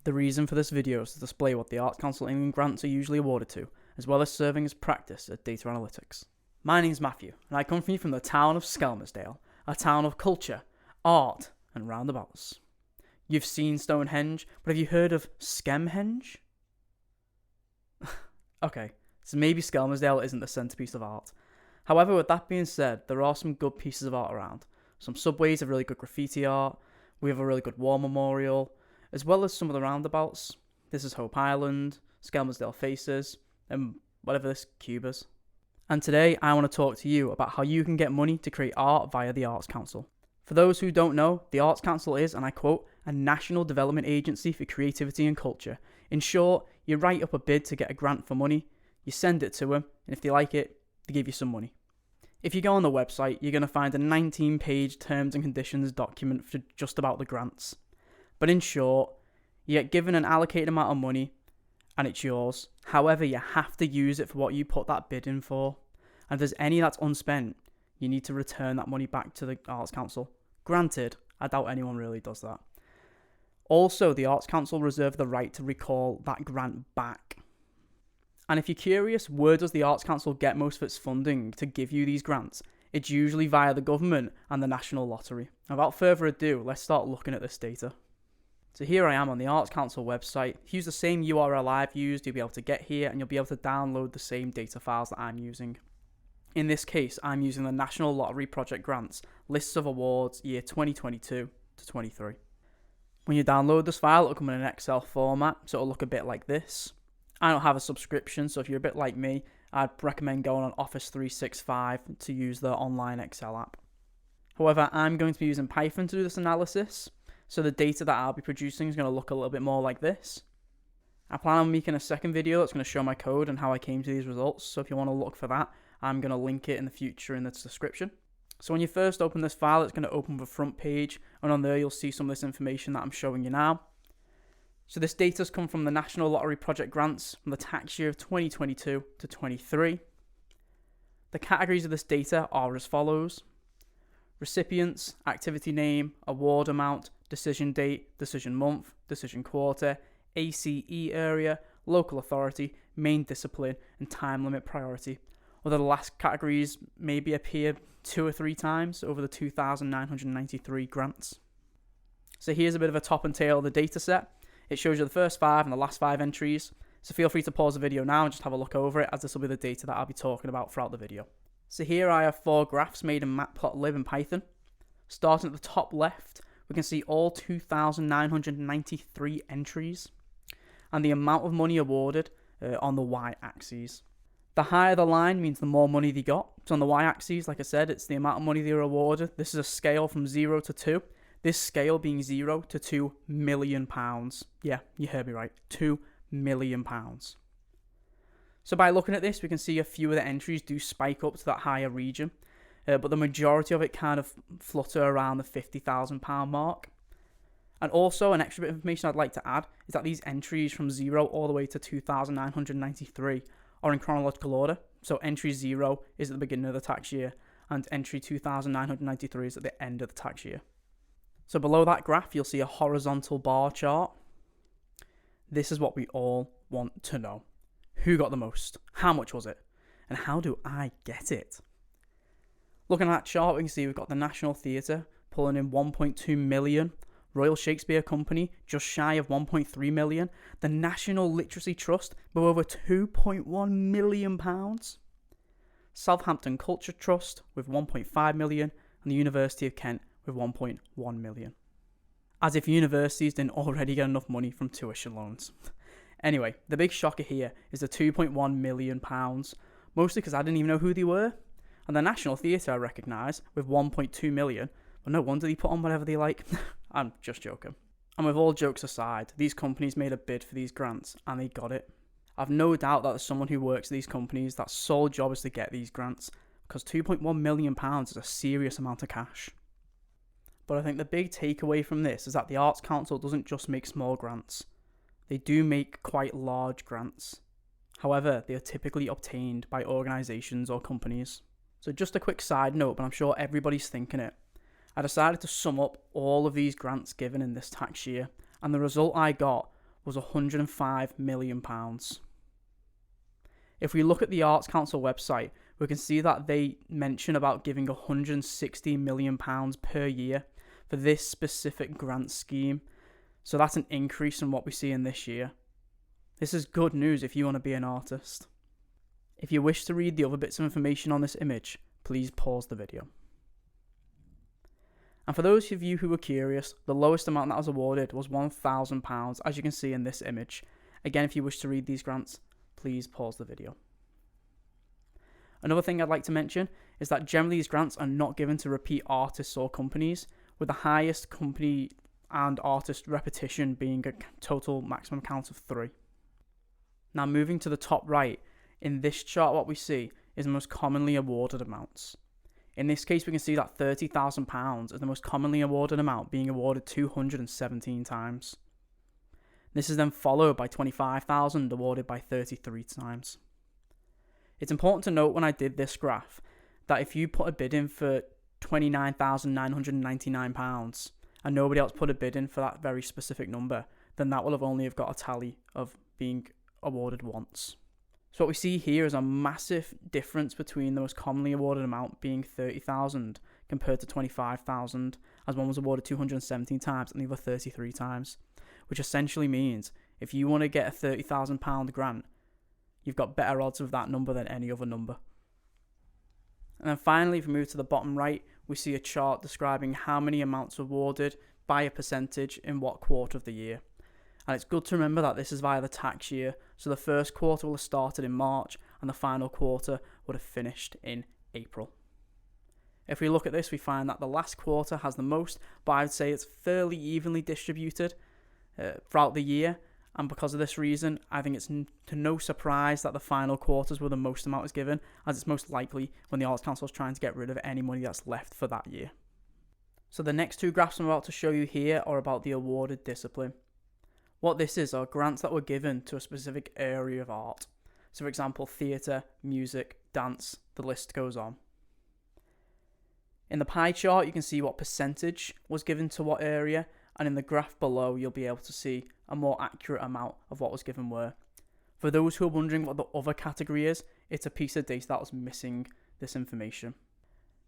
The reason for this video is to display what the Arts Council England grants are usually awarded to, as well as serving as practice at data analytics. My name's Matthew, and I come from the town of Skelmersdale, a town of culture, art, and roundabouts. You've seen Stonehenge, but have you heard of Skemhenge? Okay, so maybe Skelmersdale isn't the centrepiece of art. However, with that being said, there are some good pieces of art around. Some subways have really good graffiti art, we have a really good war memorial, as well as some of the roundabouts. This is Hope Island, Skelmersdale Faces, and whatever this cube is. And today I want to talk to you about how you can get money to create art via the Arts Council. For those who don't know, the Arts Council is, and I quote, a national development agency for creativity and culture. In short, you write up a bid to get a grant for money, you send it to them, and if they like it, they give you some money. If you go on the website, you're going to find a 19-page terms and conditions document for just about the grants. But in short, you get given an allocated amount of money and it's yours. However, you have to use it for what you put that bid in for. And if there's any that's unspent, you need to return that money back to the Arts Council. Granted, I doubt anyone really does that. Also, the Arts Council reserve the right to recall that grant back. And if you're curious, where does the Arts Council get most of its funding to give you these grants? It's usually via the government and the National Lottery. Without further ado, let's start looking at this data. So here I am on the Arts Council website. If you use the same URL I've used, you'll be able to get here and you'll be able to download the same data files that I'm using. In this case, I'm using the National Lottery Project Grants, Lists of Awards, year 2022 to 23. When you download this file, it'll come in an Excel format, so it'll look a bit like this. I don't have a subscription, so if you're a bit like me, I'd recommend going on Office 365 to use the online Excel app. However, I'm going to be using Python to do this analysis, so the data that I'll be producing is going to look a little bit more like this. I plan on making a second video that's going to show my code and how I came to these results, so if you want to look for that, I'm going to link it in the future in the description. So when you first open this file, it's going to open the front page, and on there you'll see some of this information that I'm showing you now. So this data's come from the National Lottery Project Grants from the tax year of 2022 to 23. The categories of this data are as follows: recipients, activity name, award amount, decision date, decision month, decision quarter, ACE area, local authority, main discipline, and time limit priority. Although the last categories maybe appear 2 or 3 times over the 2,993 grants. So here's a bit of a top and tail of the data set. It shows you the first 5 and the last 5 entries. So feel free to pause the video now and just have a look over it, as this will be the data that I'll be talking about throughout the video. So here I have 4 graphs made in Matplotlib in Python. Starting at the top left, we can see all 2,993 entries and the amount of money awarded on the y-axis. The higher the line means the more money they got. So on the y-axis, like I said, it's the amount of money they were awarded. This is a scale from 0 to 2. This scale being 0 to £2 million. Yeah, you heard me right. £2 million. So by looking at this, we can see a few of the entries do spike up to that higher region. But the majority of it kind of flutter around the £50,000 mark. And also, an extra bit of information I'd like to add is that these entries from 0 all the way to 2,993 are in chronological order. So entry 0 is at the beginning of the tax year, and entry 2,993 is at the end of the tax year. So below that graph, you'll see a horizontal bar chart. This is what we all want to know. Who got the most? How much was it? And how do I get it? Looking at that chart, we can see we've got the National Theatre pulling in 1.2 million. Royal Shakespeare Company just shy of 1.3 million. The National Literacy Trust with over £2.1 million. Southampton Culture Trust with 1.5 million. And the University of Kent with 1.1 million. As if universities didn't already get enough money from tuition loans. Anyway, the big shocker here is the £2.1 million, mostly because I didn't even know who they were. And the National Theatre I recognise with 1.2 million, but no wonder they put on whatever they like. I'm just joking. And with all jokes aside, these companies made a bid for these grants and they got it. I've no doubt that there's someone who works at these companies that's sole job is to get these grants, because £2.1 million is a serious amount of cash. But I think the big takeaway from this is that the Arts Council doesn't just make small grants. They do make quite large grants. However, they are typically obtained by organisations or companies. So just a quick side note, but I'm sure everybody's thinking it. I decided to sum up all of these grants given in this tax year, and the result I got was £105 million. If we look at the Arts Council website, we can see that they mention about giving £160 million per year for this specific grant scheme. So that's an increase in what we see in this year. This is good news if you want to be an artist. If you wish to read the other bits of information on this image, please pause the video. And for those of you who were curious, the lowest amount that was awarded was £1,000, as you can see in this image. Again, if you wish to read these grants, please pause the video. Another thing I'd like to mention is that generally these grants are not given to repeat artists or companies, with the highest company and artist repetition being a total maximum count of 3. Now moving to the top right, in this chart what we see is the most commonly awarded amounts. In this case we can see that £30,000 is the most commonly awarded amount, being awarded 217 times. This is then followed by £25,000 awarded by 33 times. It's important to note when I did this graph that if you put a bid in for £29,999 and nobody else put a bid in for that very specific number, then that will have only got a tally of being awarded once. So what we see here is a massive difference between the most commonly awarded amount being £30,000 compared to £25,000, as one was awarded 217 times and the other 33 times, which essentially means if you want to get a £30,000 grant, you've got better odds of that number than any other number. And then finally, if we move to the bottom right, we see a chart describing how many amounts awarded by a percentage in what quarter of the year. And it's good to remember that this is via the tax year, so the first quarter will have started in March and the final quarter would have finished in April. If we look at this, we find that the last quarter has the most, but I would say it's fairly evenly distributed throughout the year. And because of this reason, I think it's to no surprise that the final quarters were the most amount was given, as it's most likely when the Arts Council is trying to get rid of any money that's left for that year. So the next two graphs I'm about to show you here are about the awarded discipline. What this is are grants that were given to a specific area of art. So for example, theatre, music, dance, the list goes on. In the pie chart, you can see what percentage was given to what area, and in the graph below, you'll be able to see a more accurate amount of what was given where. For those who are wondering what the other category is, it's a piece of data that was missing this information.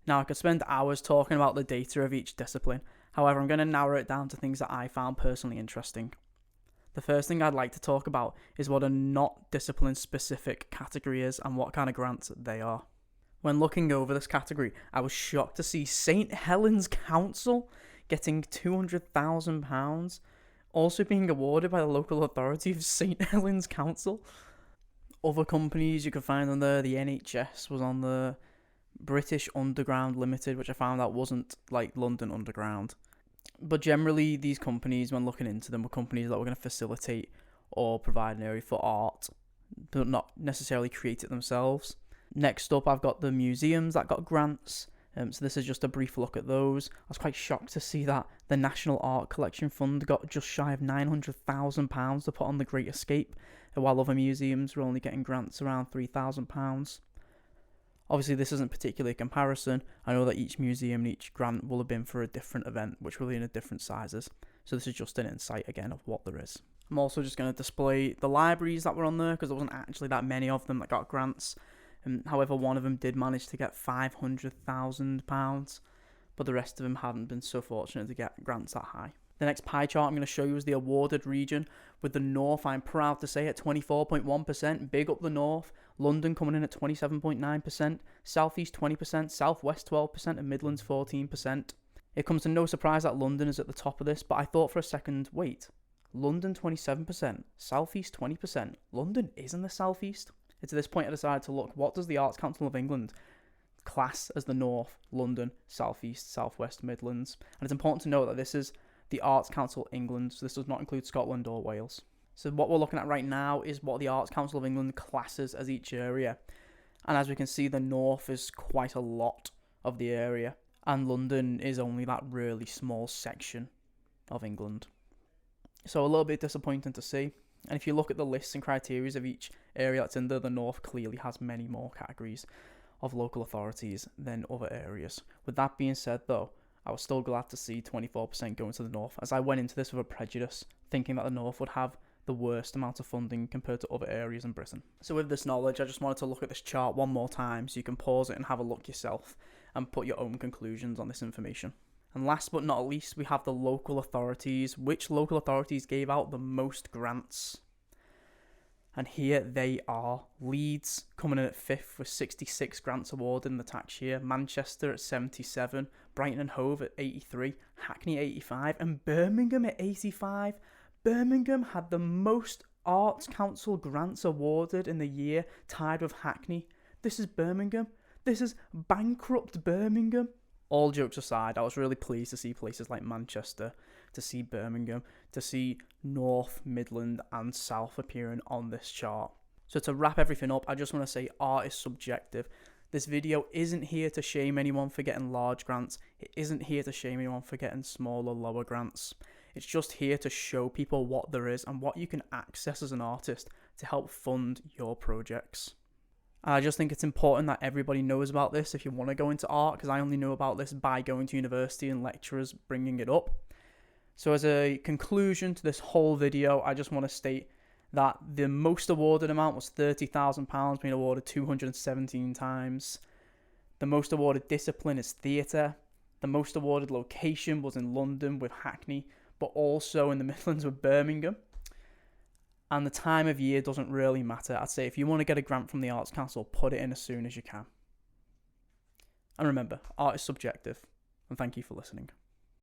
Now, I could spend hours talking about the data of each discipline. However, I'm going to narrow it down to things that I found personally interesting. The first thing I'd like to talk about is what a not discipline-specific category is and what kind of grants they are. When looking over this category, I was shocked to see St Helens Council getting £200,000, also being awarded by the local authority of St Helens Council. Other companies you could find on there, the NHS was on the British Underground Limited, which I found out wasn't like London Underground. But generally, these companies, when looking into them, were companies that were going to facilitate or provide an area for art, but not necessarily create it themselves. Next up, I've got the museums that got grants. So this is just a brief look at those. I was quite shocked to see that the National Art Collection Fund got just shy of £900,000 to put on The Great Escape, while other museums were only getting grants around £3,000. Obviously, this isn't particularly a comparison. I know that each museum and each grant will have been for a different event, which will be in different sizes. So this is just an insight again of what there is. I'm also just going to display the libraries that were on there because there wasn't actually that many of them that got grants. However, one of them did manage to get £500,000, but the rest of them hadn't been so fortunate to get grants that high. The next pie chart I'm going to show you is the awarded region, with the North, I'm proud to say, at 24.1%, big up the North, London coming in at 27.9%, South East 20%, South West 12%, and Midlands 14%. It comes to no surprise that London is at the top of this, but I thought for a second, wait, London 27%, South East 20%, London is in the South East? It's at this point I decided to look, what does the Arts Council of England class as the North, London, South East, South West, Midlands? And it's important to note that this is the Arts Council England, so this does not include Scotland or Wales. So what we're looking at right now is what the Arts Council of England classes as each area. And as we can see, the North is quite a lot of the area, and London is only that really small section of England. So a little bit disappointing to see. And if you look at the lists and criteria of each area that's in there, the North clearly has many more categories of local authorities than other areas. With that being said though, I was still glad to see 24% going to the North, as I went into this with a prejudice, thinking that the North would have the worst amount of funding compared to other areas in Britain. So with this knowledge, I just wanted to look at this chart one more time so you can pause it and have a look yourself and put your own conclusions on this information. And last but not least, we have the local authorities. Which local authorities gave out the most grants? And here they are. Leeds coming in at 5th with 66 grants awarded in the tax year. Manchester at 77. Brighton and Hove at 83. Hackney 85. And Birmingham at 85. Birmingham had the most Arts Council grants awarded in the year, tied with Hackney. This is Birmingham. This is bankrupt Birmingham. All jokes aside, I was really pleased to see places like Manchester, to see Birmingham, to see North, Midland and South appearing on this chart. So to wrap everything up, I just want to say art is subjective. This video isn't here to shame anyone for getting large grants. It isn't here to shame anyone for getting smaller, lower grants. It's just here to show people what there is and what you can access as an artist to help fund your projects. I just think it's important that everybody knows about this if you want to go into art, because I only knew about this by going to university and lecturers bringing it up. So as a conclusion to this whole video, I just want to state that the most awarded amount was £30,000, being awarded 217 times. The most awarded discipline is theatre. The most awarded location was in London with Hackney, but also in the Midlands with Birmingham. And the time of year doesn't really matter. I'd say if you want to get a grant from the Arts Council, put it in as soon as you can. And remember, art is subjective. And thank you for listening.